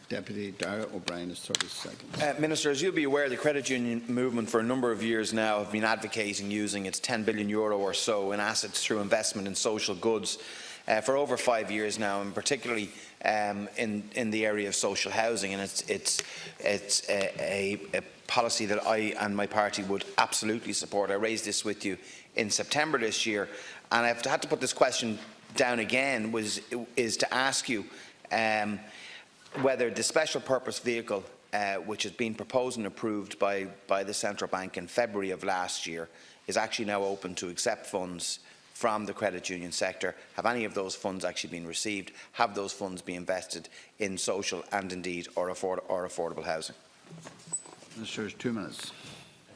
Deputy Darragh O'Brien is 30 seconds. Minister, as you'll be aware, the credit union movement for a number of years now have been advocating using its €10 billion or so in assets through investment in social goods for over 5 years now, and particularly in the area of social housing. And it's a policy that I and my party would absolutely support. I raised this with you in September this year, and I've had to put this question down again, is to ask you whether the special purpose vehicle which has been proposed and approved by the Central Bank in February of last year is actually now open to accept funds from the credit union sector. Have any of those funds actually been received? Have those funds been invested in social and indeed or affordable housing? Minister, 2 minutes.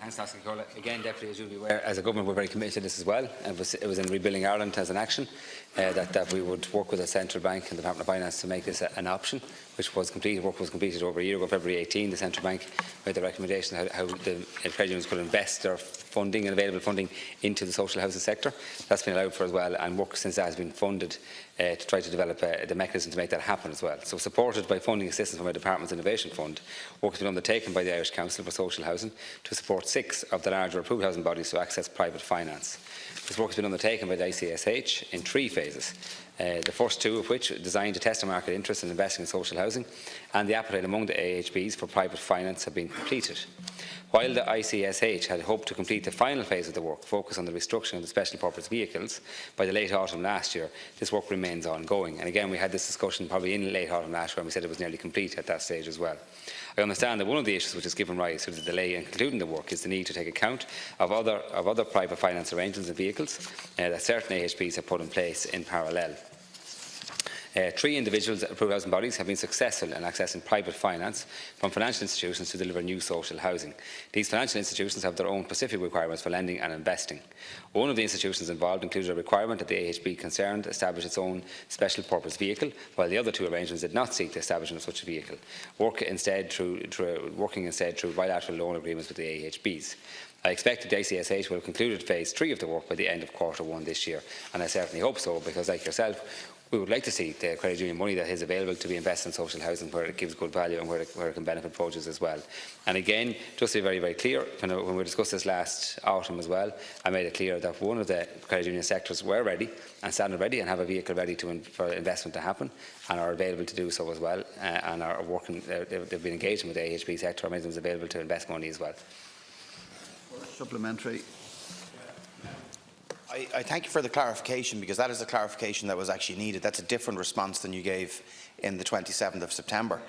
Thanks, Dáil. Again, Deputy, as you'll be aware, as a government we're very committed to this as well. It was in Rebuilding Ireland as an action that we would work with the Central Bank and the Department of Finance to make this an option, which was completed. Work was completed over a year ago, February 18. The Central Bank made the recommendation how the credit unions could invest their funding and available funding into the social housing sector. That's been allowed for as well, and work since that has been funded to try to develop the mechanism to make that happen as well. So, supported by funding assistance from our Department's Innovation Fund, work has been undertaken by the Irish Council for Social Housing to support 6 of the larger approved housing bodies to access private finance. This work has been undertaken by the ICSH in 3 phases, the first 2 of which are designed to test the market interest in investing in social housing, and the appetite among the AHBs for private finance have been completed. While the ICSH had hoped to complete the final phase of the work, focused on the restructuring of the special purpose vehicles, by the late autumn last year, this work remains ongoing. And again, we had this discussion probably in late autumn last year, and we said it was nearly complete at that stage as well. I understand that one of the issues which has given rise to the delay in concluding the work is the need to take account of other private finance arrangements and vehicles that certain AHBs have put in place in parallel. 3 individuals approved housing bodies have been successful in accessing private finance from financial institutions to deliver new social housing. These financial institutions have their own specific requirements for lending and investing. One of the institutions involved included a requirement that the AHB concerned establish its own special purpose vehicle, while the other 2 arrangements did not seek the establishment of such a vehicle, working instead through bilateral loan agreements with the AHBs. I expect that the ICSH will have concluded phase 3 of the work by the end of Q1 this year, and I certainly hope so, because like yourself, we would like to see the credit union money that is available to be invested in social housing where it gives good value and where it can benefit projects as well. And again, just to be very, very clear, when we discussed this last autumn as well, I made it clear that one of the credit union sectors were ready and standing ready and have a vehicle ready for investment to happen and are available to do so as well, and are working. They've been engaging with the AHB sector and made them available to invest money as well. Supplementary. I thank you for the clarification, because that is a clarification that was actually needed. That's a different response than you gave in the 27th of September.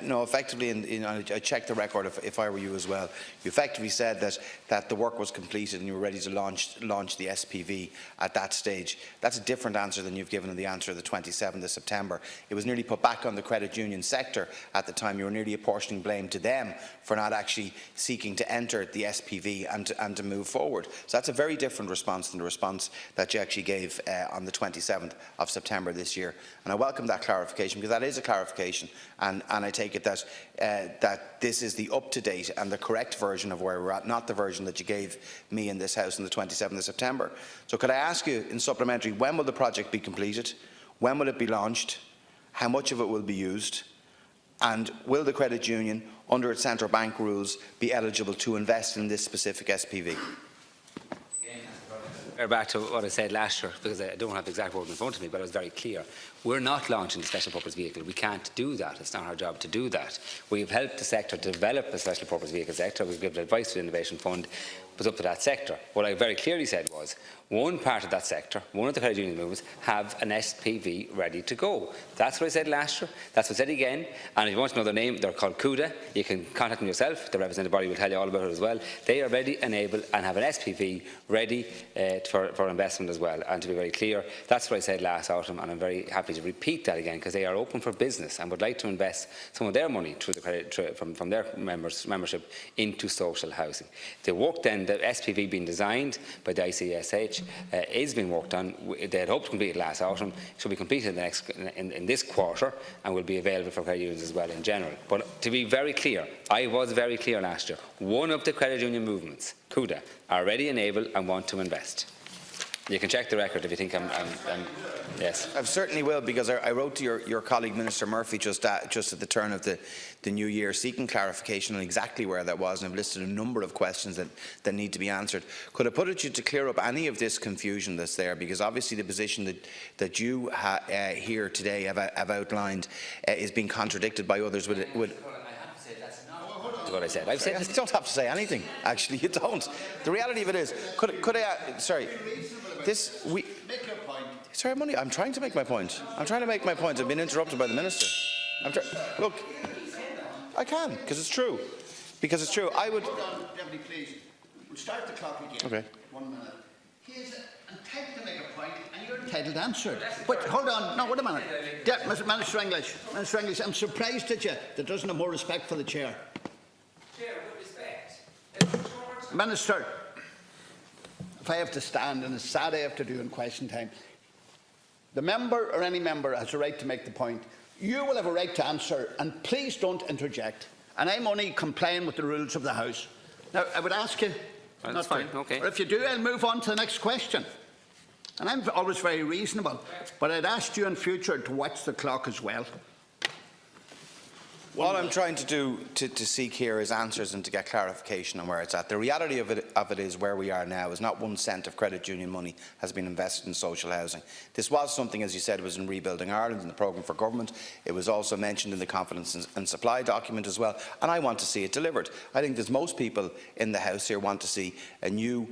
No, effectively, I checked the record if I were you as well. You effectively said that the work was completed and you were ready to launch the SPV at that stage. That's a different answer than you've given in the answer of the 27th of September. It was nearly put back on the credit union sector at the time. You were nearly apportioning blame to them for not actually seeking to enter the SPV and to move forward. So that's a very different response than the response that you actually gave on the 27th of September this year. And I welcome that clarification, because that is a clarification, and I take it that this is the up-to-date and the correct version of where we're at, not the version that you gave me in this House on the 27th of September. So could I ask you in supplementary, when will the project be completed? When will it be launched? How much of it will be used? And will the credit union, under its central bank rules, be eligible to invest in this specific SPV? Back to what I said last year, because I don't have the exact word in front of me, but I was very clear. We're not launching the special purpose vehicle. We can't do that. It's not our job to do that. We've helped the sector develop the special purpose vehicle sector. We've given advice to the Innovation Fund, but up to that sector. What I very clearly said was, one part of that sector, one of the credit union movements, have an SPV ready to go. That's what I said last year. That's what I said again. And if you want to know their name, they're called CUDA. You can contact them yourself. The representative body will tell you all about it as well. They are ready and able and have an SPV ready for investment as well. And to be very clear, that's what I said last autumn, and I'm very happy to repeat that again, because they are open for business and would like to invest some of their money through the credit from their membership into social housing. The work then, the SPV being designed by the ICSH, is being worked on. They had hoped to complete it last autumn. It should be completed in this quarter and will be available for credit unions as well in general. But to be very clear, I was very clear last year, one of the credit union movements, CUDA, are ready and able and want to invest. You can check the record if you think I'm yes. I certainly will, because I wrote to your colleague Minister Murphy just at the turn of the new year, seeking clarification on exactly where that was, and I've listed a number of questions that need to be answered. Could I put it to you to clear up any of this confusion that's there? Because obviously the position that you here today have outlined is being contradicted by others with What I said. I've said you don't have to say anything. Actually, you don't. The reality of it is, could I? Sorry, this we. Make your point. Sorry, I'm trying to make my point. I'm trying to make my point. I've been interrupted by the minister. Look, I can, because it's true. Because it's true. I would. Hold on, Deputy, please. We'll start the clock again. Okay. 1 minute. He is entitled to make a point, and you're entitled to answer it. But hold on, no, wait a minute. Minister English, I'm surprised at you that doesn't have more respect for the chair. Chair, with respect. Minister, if I have to stand, and it's sad I have to do in question time, the member or any member has a right to make the point. You will have a right to answer, and please don't interject. And I'm only complying with the rules of the House. Now, I would ask you... That's fine, okay. Or if you do, I'll move on to the next question. And I'm always very reasonable. But I'd ask you in future to watch the clock as well. All I'm trying to do to seek here is answers and to get clarification on where it's at. The reality of it is where we are now is not 1 cent of credit union money has been invested in social housing. This was something, as you said, was in Rebuilding Ireland in the programme for government. It was also mentioned in the confidence and supply document as well, and I want to see it delivered. I think there's most people in the House here want to see a new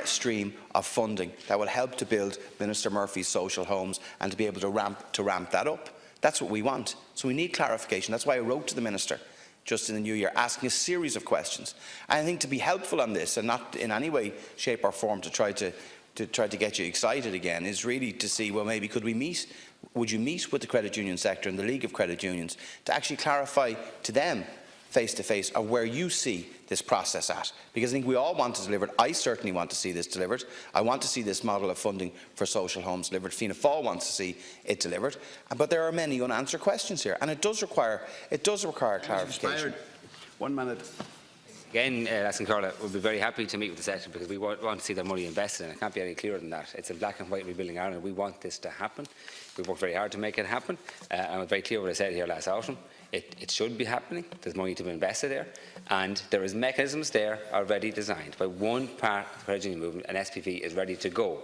stream of funding that will help to build Minister Murphy's social homes and to be able to ramp that up. That's what we want. So we need clarification. That's why I wrote to the Minister just in the new year, asking a series of questions. And I think to be helpful on this, and not in any way, shape or form to try to get you excited again, is really to see, well, maybe could we meet, would you meet with the credit union sector and the League of Credit Unions to actually clarify to them face to face of where you see this process at? Because I think we all want it delivered. I certainly want to see this delivered. I want to see this model of funding for social homes delivered. Fianna Fáil wants to see it delivered. But there are many unanswered questions here, and it does require clarification. 1 minute. Again, Laskin Carla would be very happy to meet with the sector, because we want to see their money invested in. It can't be any clearer than that. It's in black and white Rebuilding Ireland. We want this to happen. We've worked very hard to make it happen. I'm very clear what I said here last autumn. It should be happening. There's money to be invested there, and there is mechanisms there already designed by one part of the credit union movement, and SPV is ready to go.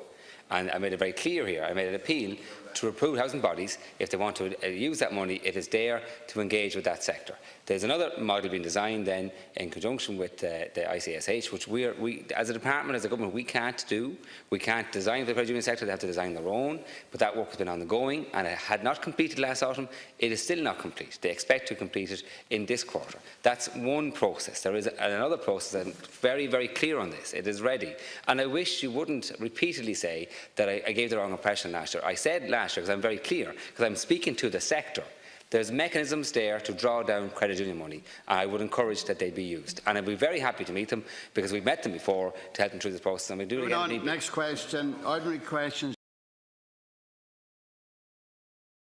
And I made it very clear here. I made an appeal to approved housing bodies. If they want to use that money, it is there to engage with that sector. There's another model being designed then in conjunction with the ICSH, which we as a department, as a government, we can't do. We can't design for the credit union sector. They have to design their own. But that work has been ongoing, and it had not completed last autumn. It is still not complete. They expect to complete it in this quarter. That's one process. There is another process. I'm very, very clear on this. It is ready. And I wish you wouldn't repeatedly say that I gave the wrong impression last year. I said last year, because I'm very clear, because I'm speaking to the sector, there's mechanisms there to draw down credit union money. I would encourage that they be used. And I'd be very happy to meet them, because we've met them before to help them through this process. And we do it again. Next question. Ordinary questions.